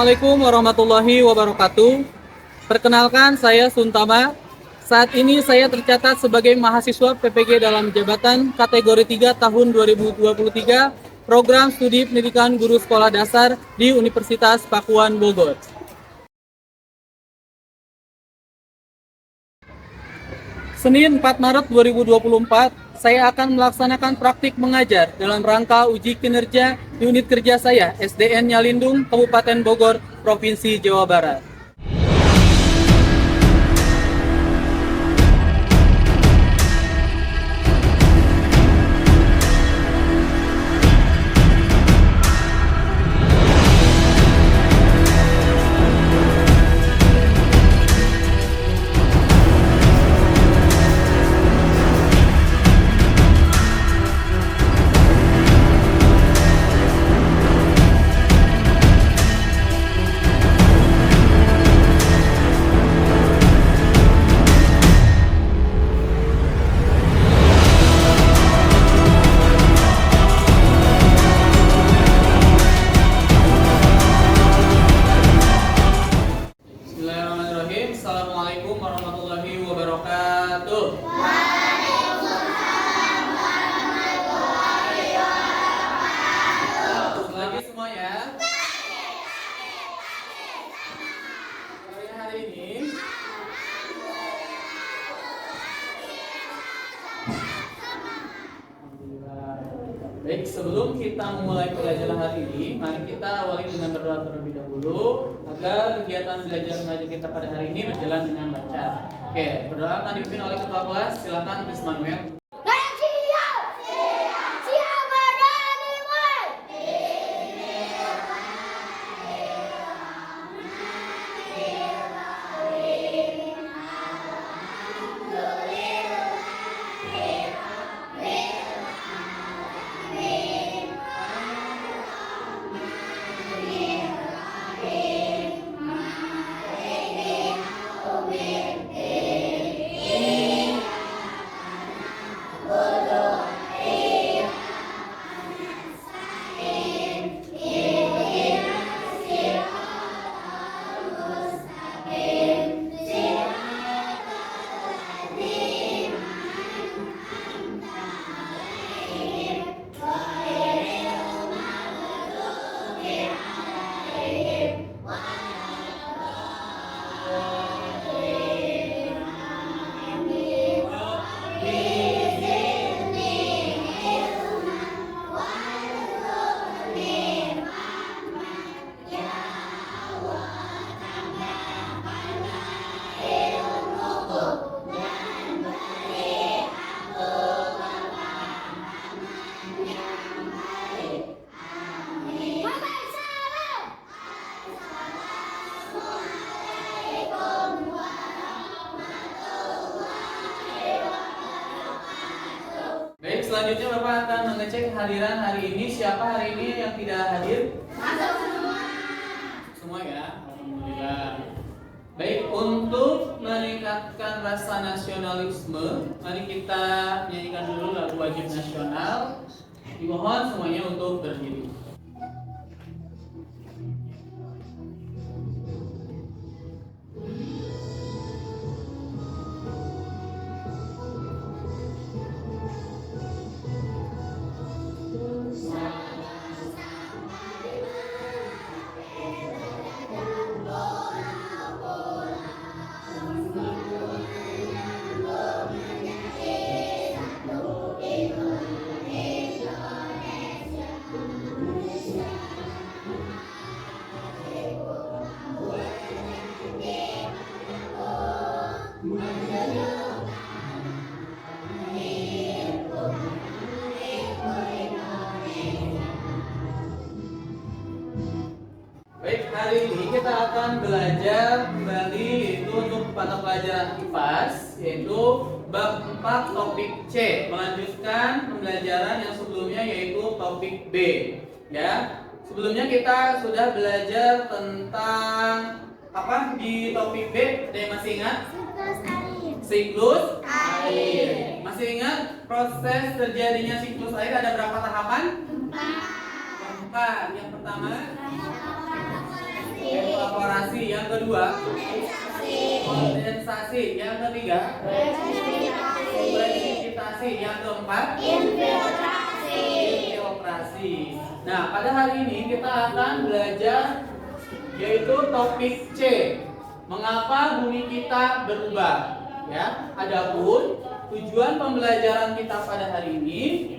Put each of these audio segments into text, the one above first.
Assalamualaikum warahmatullahi wabarakatuh. Perkenalkan, saya Suntama. Saat ini saya tercatat sebagai mahasiswa PPG dalam jabatan kategori 3 tahun 2023 Program Studi Pendidikan Guru Sekolah Dasar di Universitas Pakuan Bogor. Senin 4 Maret 2024, saya akan melaksanakan praktik mengajar dalam rangka uji kinerja unit kerja saya SDN Nyalindung, Kabupaten Bogor, Provinsi Jawa Barat. Bismillahirrahmanirrahim. Assalamualaikum warahmatullahi wabarakatuh. Lagi semua ya. Hari ini baik, sebelum kita memulai pelajaran hari ini, mari kita awali dengan berdoa terlebih dahulu agar kegiatan belajar mengajar kita pada hari ini berjalan dengan lancar. Oke, berdoa akan dipimpin oleh Ketua Kelas. Silakan Miss Manuel. Baik, selanjutnya Bapak akan mengecek kehadiran hari ini. Siapa hari ini yang tidak hadir? Masuk semua. Semua ya, alhamdulillah. Baik, untuk meningkatkan rasa nasionalisme, mari kita nyanyikan dulu lagu wajib nasional. Dimohon semuanya untuk berdiri. Baik, hari ini kita akan belajar kembali yaitu untuk mata pelajaran IPAS, yaitu bab 4 topik C, melanjutkan pembelajaran yang sebelumnya yaitu topik B. Ya, sebelumnya kita sudah belajar tentang apa di topik B? Ada yang masih ingat? Siklus air. Masih ingat proses terjadinya siklus air ada berapa tahapan? 4. Yang pertama evaporasi. Yang kedua, kondensasi. Yang ketiga, presipitasi. Yang keempat, infiltrasi. Nah, pada hari ini kita akan belajar yaitu topik C. Mengapa bumi kita berubah? Ya, adapun tujuan pembelajaran kita pada hari ini,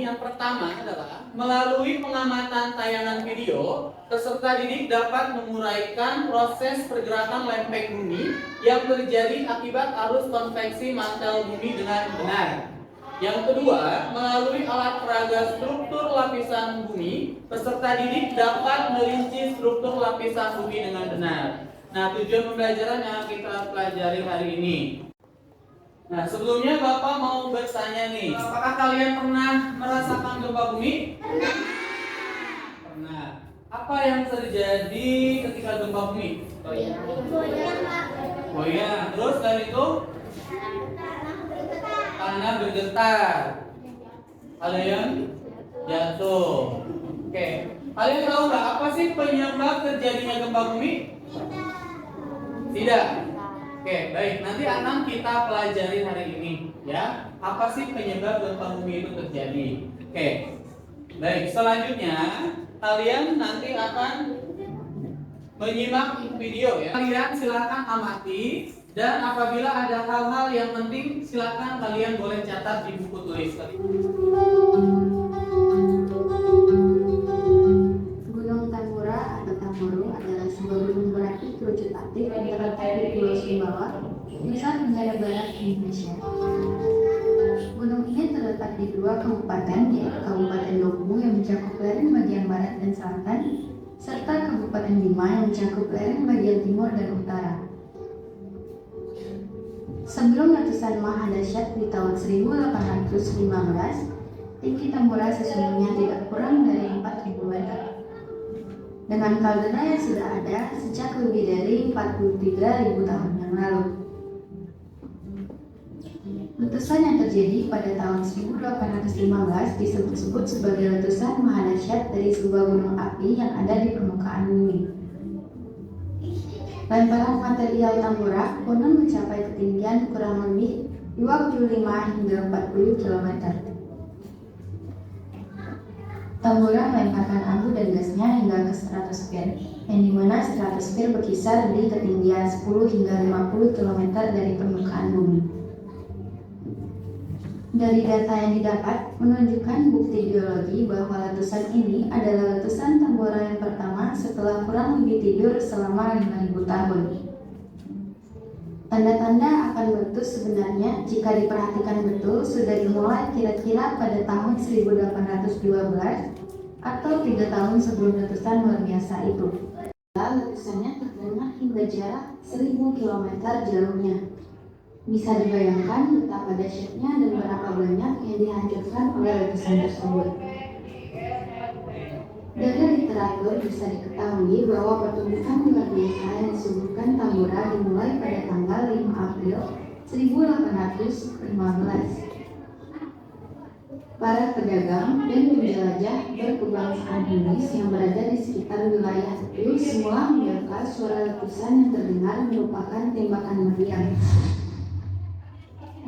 yang pertama adalah melalui pengamatan tayangan video, peserta didik dapat menguraikan proses pergerakan lempeng bumi yang terjadi akibat arus konveksi mantel bumi dengan benar. Yang kedua, melalui alat peraga struktur lapisan bumi, peserta didik dapat merinci struktur lapisan bumi dengan benar. Nah, tujuan pembelajaran yang kita pelajari hari ini. Nah, sebelumnya Bapak mau bertanya nih, apakah kalian pernah merasakan gempa bumi? Pernah. Apa yang terjadi ketika gempa bumi? Goyang. Terus dari itu? Tanah bergetar. Ada yang jatuh. Oke. Kalian tahu nggak apa sih penyebab terjadinya gempa bumi? Tidak. Oke, baik. Nanti akan kita pelajari hari ini, ya. Apa sih penyebab gempa bumi itu terjadi? Oke. Baik. Selanjutnya, kalian nanti akan menyimak video, ya. Kalian silakan amati. Dan apabila ada hal-hal yang penting, silakan kalian boleh catat di buku tulis. Gunung Tambora atau Tamboro adalah sebuah gunung berapi kerucut aktif yang terletak di Pulau Sumbawa, Nusa Tenggara Barat, Indonesia. Gunung ini terletak di dua kabupaten, yaitu Kabupaten Luwu yang mencakup lereng bagian barat dan selatan, serta Kabupaten Bima yang mencakup lereng bagian timur dan utara. Sebelum letusan Mahadasyat di tahun 1815, tinggi Tambora sesungguhnya tidak kurang dari 4.000 meter. Dengan kaldera yang sudah ada sejak lebih dari 43.000 tahun yang lalu. Letusan yang terjadi pada tahun 1815 disebut-sebut sebagai letusan Mahadasyat dari sebuah gunung api yang ada di permukaan bumi. Lemparan material Tambora konon mencapai ketinggian kurang lebih 25 hingga 40 km. Tambora melemparkan abu dan gasnya hingga ke stratosfer, yang dimana stratosfer berkisar di ketinggian 10 hingga 50 km dari permukaan bumi. Dari data yang didapat menunjukkan bukti geologi bahwa letusan ini adalah letusan Tambora yang pertama setelah kurang lebih tidur selama 5.000 tahun. Tanda-tanda akan meletus sebenarnya jika diperhatikan betul sudah dimulai kira-kira pada tahun 1812 atau 3 tahun sebelum letusan luar biasa itu. Letusannya terdengar hingga jarak 1.000 km jauhnya. Bisa dibayangkan betapa dahsyatnya dan berapa banyak yang dihancurkan oleh letusan tersebut. Dari literatur bisa diketahui bahwa pertunjukan luar biasa yang disuguhkan Tambora dimulai pada tanggal 5 April 1815. Para pedagang dan penjelajah berkebangsaan Inggris yang berada di sekitar wilayah itu semula menyangka suara letusan yang terdengar merupakan tembakan meriam.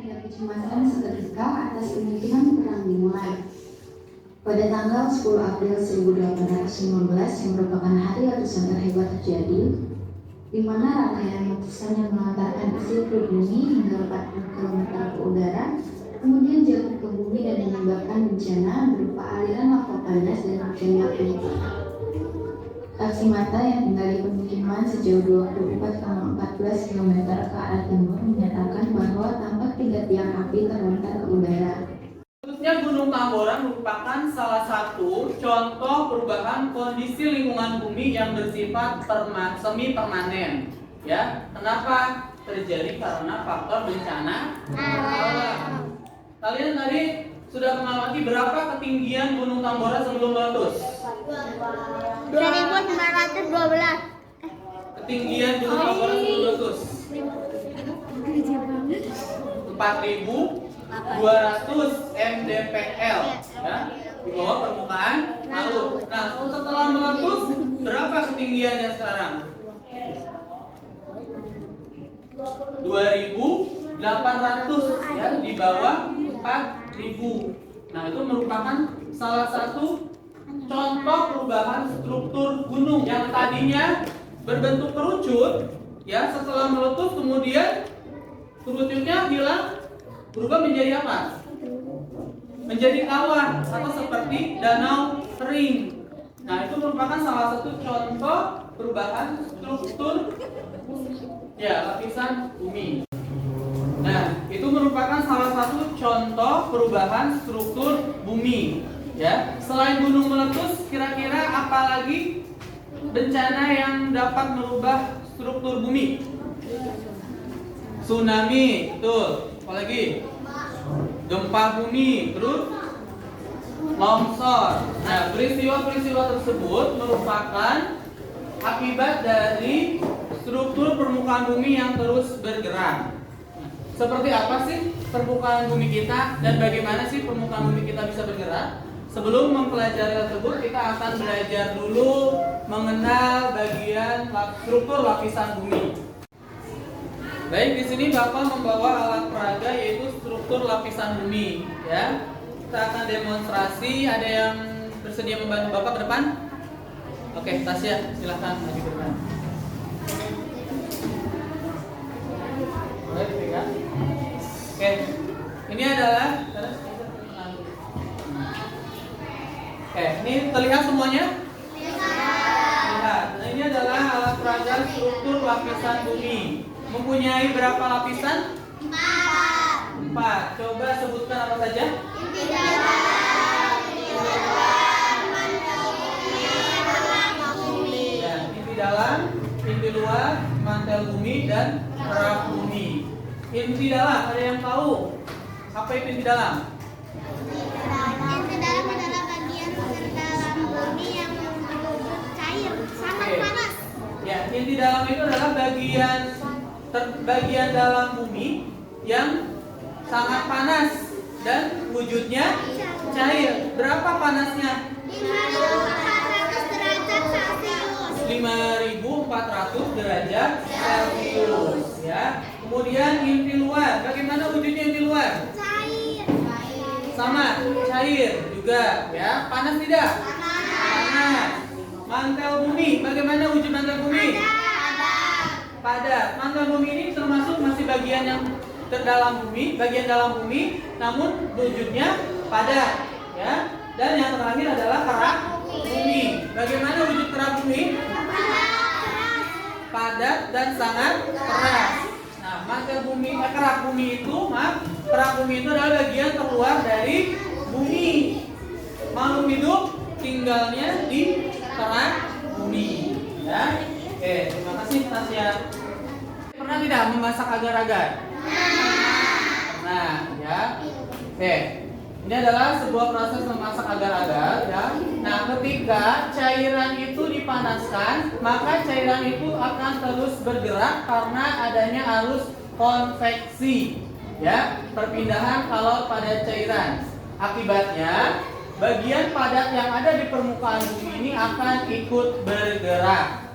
Ada kecemasan seketika atas kemungkinan perang dimulai. Pada tanggal 10 April 1815 yang merupakan hari letusan terhebat terjadi, di mana rangkaian letusan yang mengantarkan isi ke bumi hingga 40 km ke udara, kemudian jatuh ke bumi dan menyebabkan bencana berupa aliran lava panas dan hujan api. Saksi mata yang tinggal di pemukiman sejauh 24,14 km ke arah timur menyatakan bahwa tampak 3 tiang api terlontar ke udara. Khususnya Gunung Tambora merupakan salah satu contoh perubahan kondisi lingkungan bumi yang bersifat semi permanen. Ya, kenapa terjadi? Karena faktor bencana alam. Kalian tadi sudah mengamati berapa ketinggian Gunung Tambora sebelum meletus? 1912. Ketinggian Gunung Tambora sebelum meletus? 4.200 mdpl. Ya. Di bawah permukaan laut. Nah, setelah meletus, berapa ketinggiannya sekarang? 2.800 ya, di bawah 4.000. Nah, itu merupakan salah satu contoh perubahan struktur gunung yang tadinya berbentuk kerucut ya, setelah meletus kemudian kerucutnya hilang, berubah menjadi apa? Menjadi kawah atau seperti danau kering. Nah, itu merupakan salah satu contoh perubahan struktur ya, lapisan bumi. Nah, itu merupakan salah satu contoh perubahan struktur bumi. Ya, selain gunung meletus, kira-kira apa lagi bencana yang dapat merubah struktur bumi? Tsunami, betul. Apalagi? Gempa bumi, terus longsor. Nah, peristiwa-peristiwa tersebut merupakan akibat dari struktur permukaan bumi yang terus bergerak. Seperti apa sih permukaan bumi kita dan bagaimana sih permukaan bumi kita bisa bergerak? Sebelum mempelajari tersebut, kita akan belajar dulu mengenal bagian struktur lapisan bumi. Baik, di sini Bapak membawa alat peraga yaitu struktur lapisan bumi. Ya, kita akan demonstrasi. Ada yang bersedia membantu Bapak ke depan? Oke, Tasya, silahkan maju ke depan. Boleh dipegang? Oke, ini adalah. Oke, ini terlihat semuanya? Terlihat. Nah, ini adalah alat peraga struktur lapisan bumi. Mempunyai berapa lapisan? 4. Coba sebutkan apa saja? Inti dalam, inti luar, mantel bumi, kerak bumi. Ya, inti dalam, inti luar, mantel bumi, dan kerak bumi. Inti dalam, ada yang tahu? Apa itu inti dalam? Inti dalam adalah bagian terdalam bumi yang cair, sangat panas. Ya, inti dalam itu adalah bagian dalam bumi yang sangat panas dan wujudnya cair. Berapa panasnya? 5.400 derajat Celcius. 5.400 derajat Celcius ya. Kemudian inti luar, bagaimana wujudnya inti luar? Cair. Sama, cair juga ya. Panas tidak? Panas. Mantel bumi, bagaimana wujud mantel bumi? Padat. Mantel bumi ini termasuk masih bagian yang terdalam bumi, bagian dalam bumi, namun wujudnya padat, ya. Dan yang terakhir adalah kerak bumi. Bagaimana wujud kerak bumi? Padat dan sangat keras. Nah, mantel bumi, kerak bumi itu, kerak bumi itu adalah bagian terluar dari bumi. Makhluk hidup tinggalnya di kerak bumi, ya. Oke, terima kasih Tasya. Pernah tidak memasak agar-agar? Nah, ya. Oke. Ini adalah sebuah proses memasak agar-agar, ya. Nah, ketika cairan itu dipanaskan, maka cairan itu akan terus bergerak karena adanya arus konveksi, ya, perpindahan kalor pada cairan. Akibatnya, bagian padat yang ada di permukaan bumi ini akan ikut bergerak.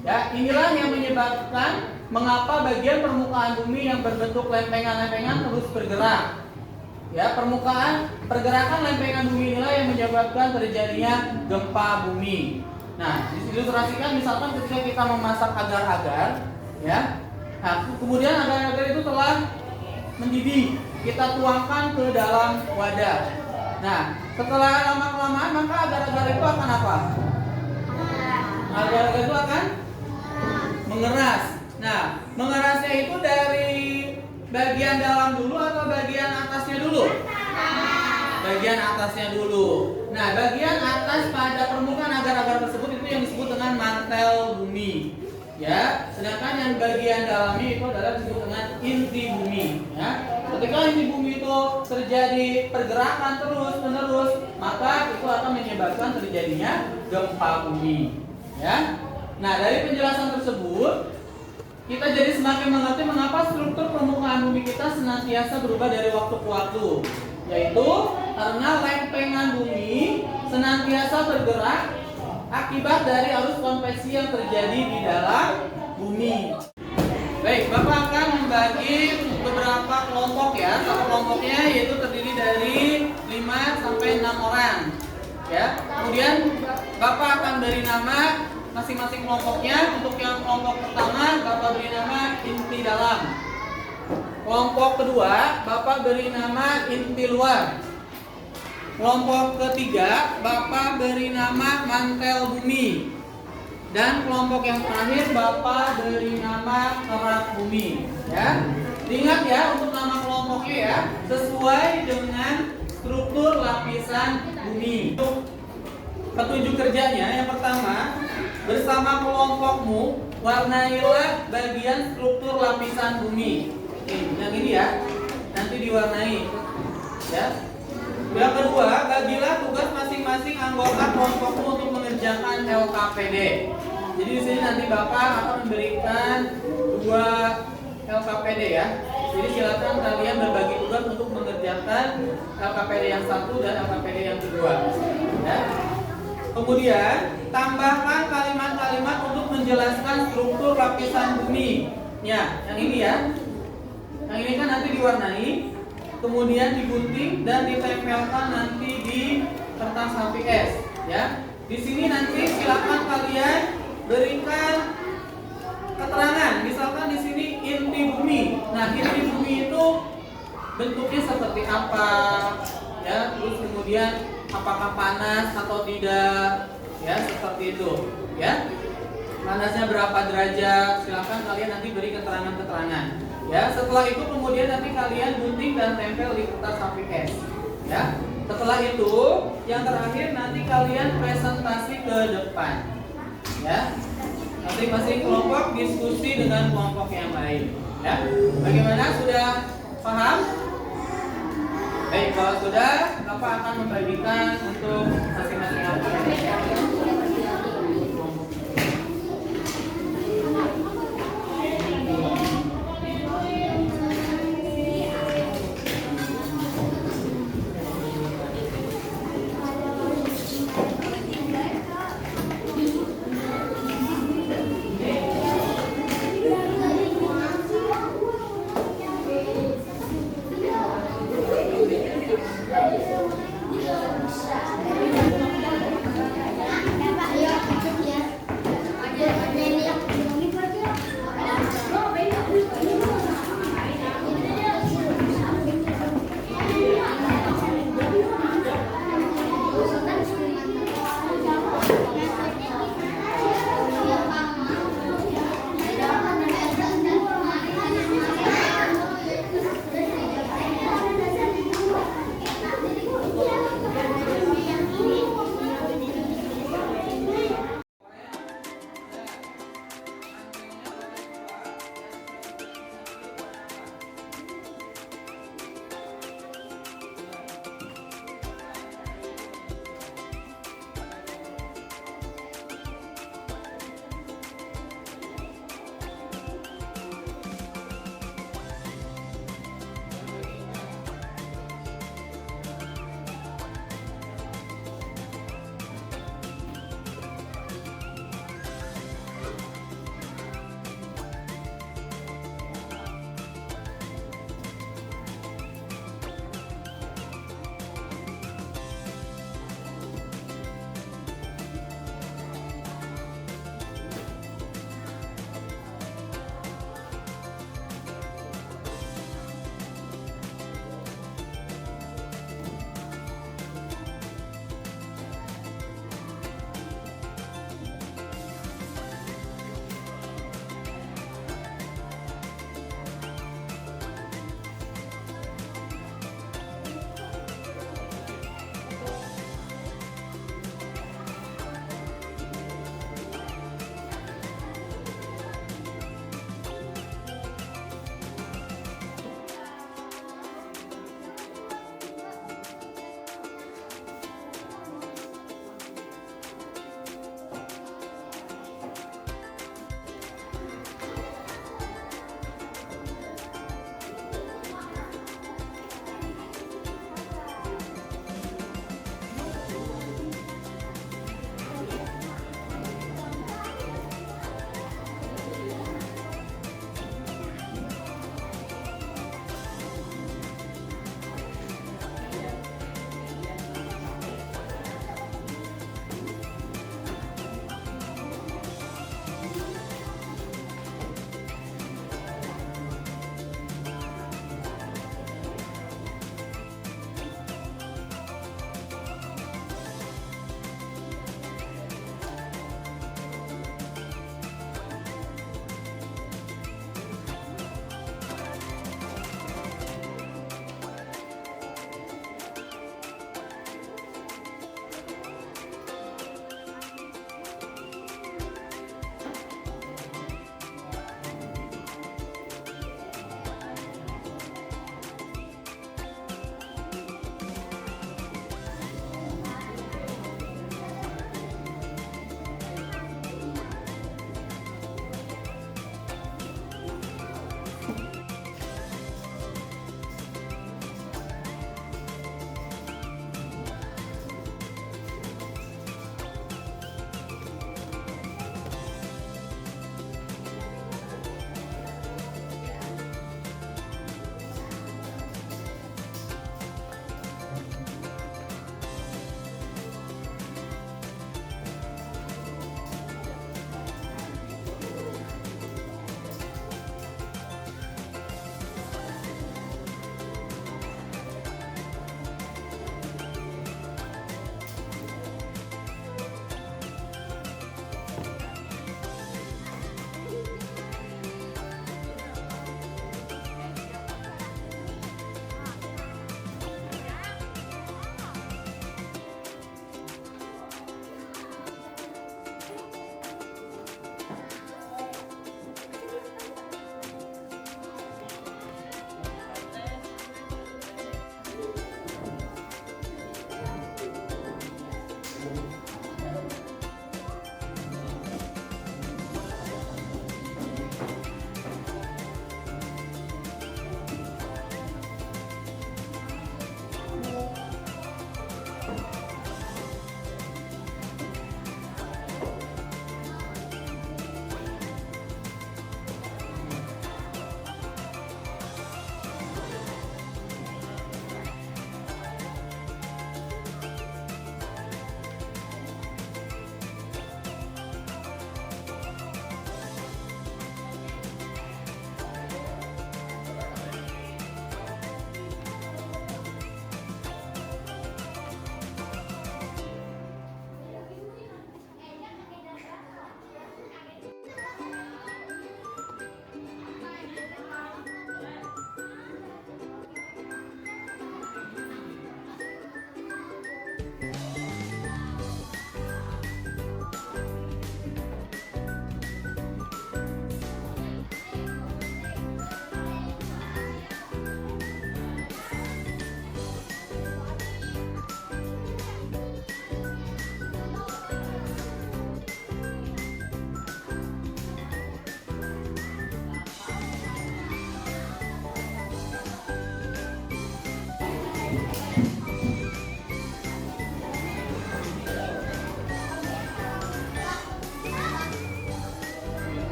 Ya, inilah yang menyebabkan mengapa bagian permukaan bumi yang berbentuk lempengan-lempengan terus bergerak. Ya, pergerakan lempengan bumi inilah yang menyebabkan terjadinya gempa bumi. Nah, diilustrasikan misalkan ketika kita memasak agar-agar, ya. Nah, kemudian agar-agar itu telah mendidih, kita tuangkan ke dalam wadah. Nah, setelah lama-kelamaan maka agar-agar itu akan apa? Agar-agar itu akan mengeras. Nah, mengerasnya itu dari bagian dalam dulu atau bagian atasnya dulu? Bagian atasnya dulu. Nah, bagian atas pada permukaan agar-agar tersebut itu yang disebut dengan mantel bumi. Ya, sedangkan yang bagian dalamnya itu adalah disebut dengan inti bumi. Ya, ketika inti bumi itu terjadi pergerakan terus-menerus, maka itu akan menyebabkan terjadinya gempa bumi. Ya. Nah, dari penjelasan tersebut kita jadi semakin mengerti mengapa struktur permukaan bumi kita senantiasa berubah dari waktu ke waktu. Yaitu Karena lempengan bumi senantiasa bergerak akibat dari arus konveksi yang terjadi di dalam bumi. Baik, Bapak akan membagi beberapa kelompok ya. Satu kelompoknya yaitu terdiri dari 5 sampai 6 orang. Ya. Kemudian Bapak akan beri nama masing-masing kelompoknya. Untuk yang kelompok pertama Bapak beri nama inti dalam. Kelompok kedua Bapak beri nama inti luar. Kelompok ketiga Bapak beri nama mantel bumi. Dan kelompok yang terakhir Bapak beri nama kerak bumi. Ya. Ingat ya untuk nama kelompoknya ya, sesuai dengan struktur lapisan bumi. Untuk petunjuk kerjanya, yang pertama, bersama kelompokmu warnailah bagian struktur lapisan bumi. Yang ini ya, nanti diwarnai. Ya. Yang kedua, bagilah tugas masing-masing anggota kelompokmu untuk mengerjakan LKPD. Jadi di sini nanti Bapak akan memberikan 2 LKPD ya. Jadi silakan kalian berbagi tugas untuk mengerjakan LKPD yang satu dan LKPD yang kedua. Ya. Kemudian tambahkan kalimat-kalimat untuk menjelaskan struktur lapisan bumi. Ya, yang ini ya. Yang ini kan nanti diwarnai, kemudian digunting dan ditempelkan nanti di kertas HPS. Ya. Di sini nanti silakan kalian berikan keterangan. Misalkan di sini inti bumi. Nah, inti bumi itu bentuknya seperti apa? Ya, terus kemudian apakah panas atau tidak? Ya, seperti itu. Ya. Panasnya berapa derajat? Silakan kalian nanti beri keterangan-keterangan. Ya, setelah itu kemudian nanti kalian gunting dan tempel di kertas HPS. Ya. Setelah itu, yang terakhir nanti kalian presentasi ke depan. Ya. Masing-masing kelompok diskusi dengan kelompok yang lain. Ya. Bagaimana, sudah paham? Baik, kalau sudah, Bapak akan membagikan untuk masing-masing kelompok.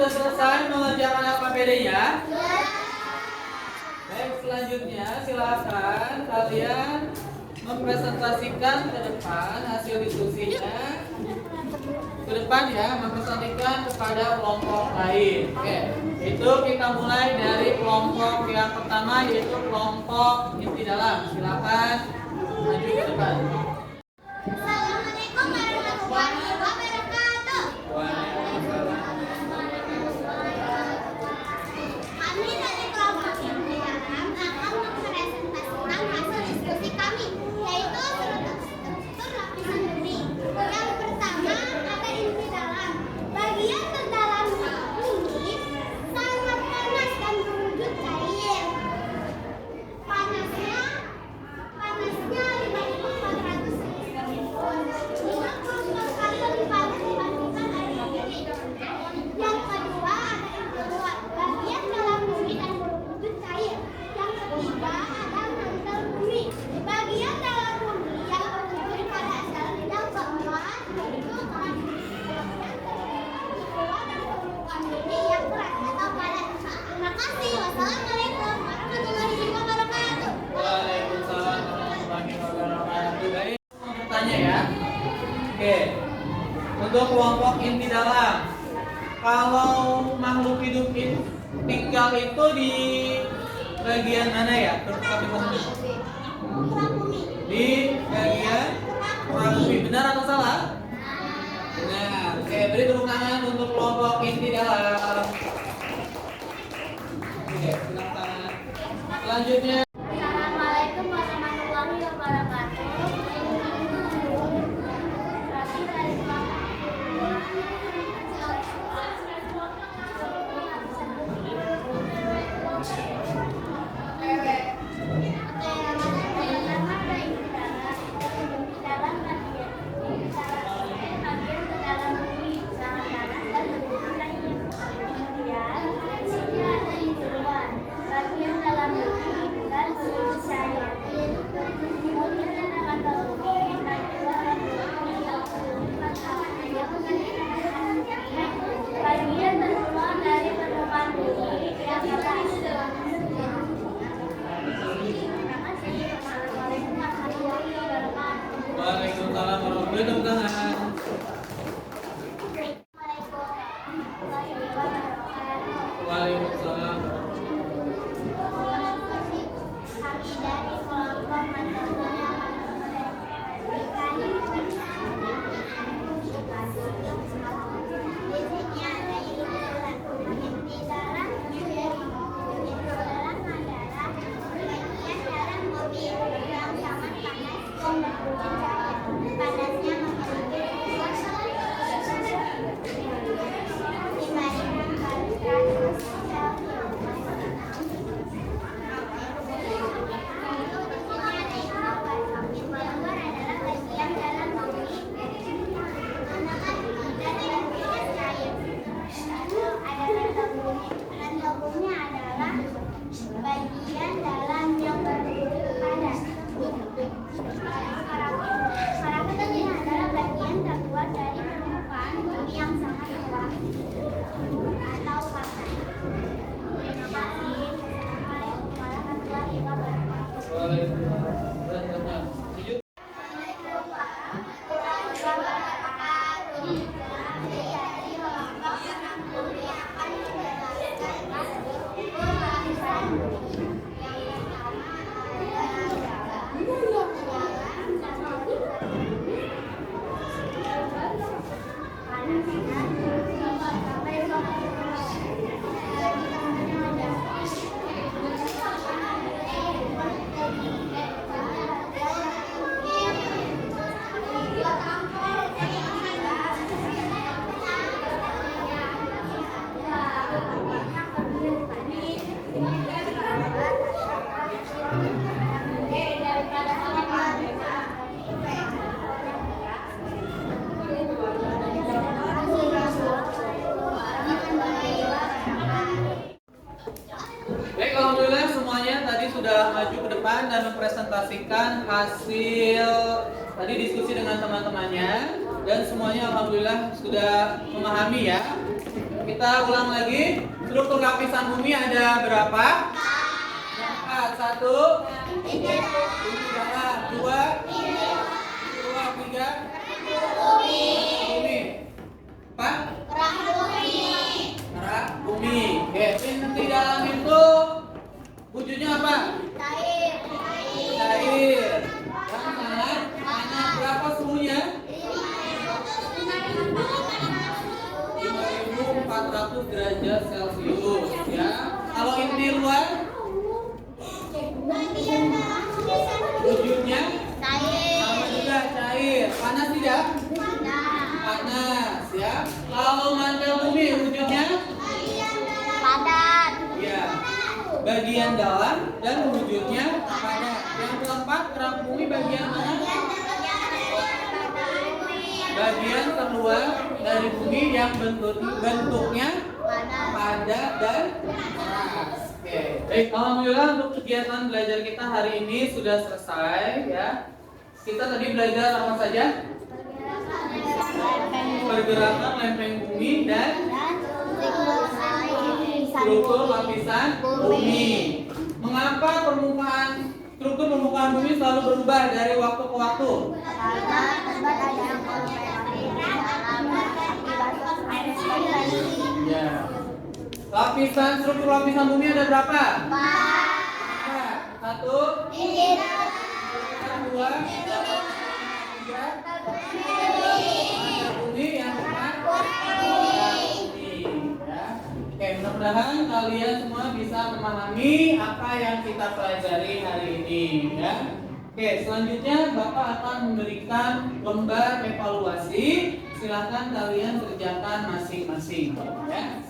sudah selesai mengerjakan LKPD-nya? Baik, selanjutnya silakan kalian mempresentasikan ke depan hasil diskusinya. Ke depan ya, mempresentasikan kepada kelompok lain. Oke, itu kita mulai dari kelompok yang pertama yaitu kelompok inti dalam. Silakan maju ke depan. Assalamualaikum warahmatullahi wabarakatuh. Kami dari kelompok inti dalam akan mempresentasikan hasil diskusi kami, yaitu struktur lapisan bumi. Yang pertama ada inti dalam. Bagian terdalam bumi sangat panas dan berwujud cair. Panasnya 5.400 kali lebih panas dibandingkan air sendiri. Yang kedua ada inti luar, bagian dalam bumi dan berwujud cair. Yang ketiga ada mantel bumi, bagian dalam bumi yang berwujud pada asal. Yang keempat yaitu luar dan permukaan bumi yang keras atau padat. Terima kasih. Wassalamualaikum warahmatullahi wabarakatuh. Waalaikumsalam warahmatullahi wabarakatuh. Baik, mau bertanya ya. Oke. Untuk kelompok inti dalam, kalau makhluk hidup itu tinggal itu di bagian mana ya? Perang bumi. Di bagian perang bumi. Benar atau salah? Benar. Oke, beri tepuk tangan untuk kelompok inti dalam. Oke, tepuk tangan. Selanjutnya. Assalamualaikum warahmatullahi wabarakatuh. Kami dari bagian dalam bumi dan berwujud cair. Kemudian ada mantel bumi, bagian terluar dari permukaan bumi yang keras. Terima kasih. Assalamualaikum warahmatullahi wabarakatuh. Waalaikumsalam warahmatullahi wabarakatuh. Waalaikumsalam. Kami dari kelompok mantel panasnya bagian dalam yang berwujud padat. Parameter ini adalah bagian terluar dari permukaan bumi yang sangat luas atau panas. Terima kasih. Assalamualaikum warahmatullahi wabarakatuh. Waalaikumsalam. Baik, alhamdulillah semuanya tadi sudah maju ke depan dan mempresentasikan hasil tadi diskusi dengan teman-temannya dan semuanya alhamdulillah sudah memahami ya. Oke. kita ulang lagi. Struktur lapisan bumi ada berapa? 4. 1, 2, 3, bumi. 4. Kerak bumi. Oke, inti dalam itu wujudnya apa? Cair. Yang sangat panas. Berapa suhunya? 5.400 derajat Celcius. Ya. Kalau inti luar, wujudnya sama juga cair. Panas tidak? Panas. Ya. Kalau mantel bumi, wujudnya? Padat. Ya. Bagian dalam dan wujudnya padat. Yang keempat, kerak bumi bagian mana? Bagian terluar dari bumi yang bentuknya padat dan keras. Oke. Baik, alhamdulillah untuk kegiatan belajar kita hari ini sudah selesai ya. Kita tadi belajar apa saja? Pergerakan lempeng bumi dan struktur lapisan bumi. Mengapa struktur permukaan bumi selalu berubah dari waktu ke waktu? Ya. Struktur lapisan bumi ada berapa? 4. 1, 2, 3. Bumi yang depan. Ya. Oke, mudah-mudahan kalian semua bisa memahami apa yang kita pelajari hari ini ya. Oke, selanjutnya Bapak akan memberikan lembar evaluasi. Silakan kalian kerjakan masing-masing ya.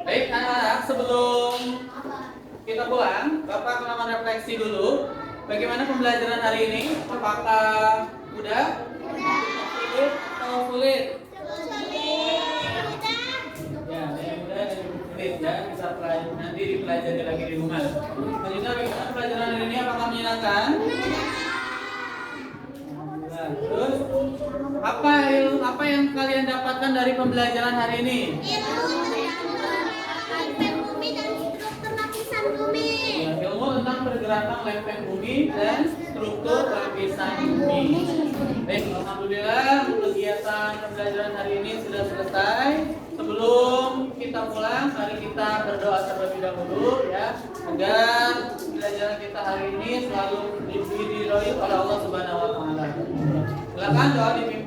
Baik anak-anak, sebelum kita pulang, Bapak akan melakukan refleksi dulu. Bagaimana pembelajaran hari ini? Apakah mudah? Sulit atau sulit? Ya, yang mudah dan yang sulit ya. Bisa nanti dipelajari lagi di rumah. Selanjutnya, bagaimana pembelajaran hari ini? Apakah menyenangkan? Nah, terus apa yang kalian dapatkan dari pembelajaran hari ini? Ilmu tentang pergerakan lempeng bumi dan struktur lapisan bumi. Baik, alhamdulillah kegiatan pembelajaran hari ini sudah selesai. Sebelum kita pulang, mari kita berdoa terlebih dahulu ya, agar pembelajaran kita hari ini selalu diridhoi oleh Allah Subhanahu wa taala. Silakan doa dipimpin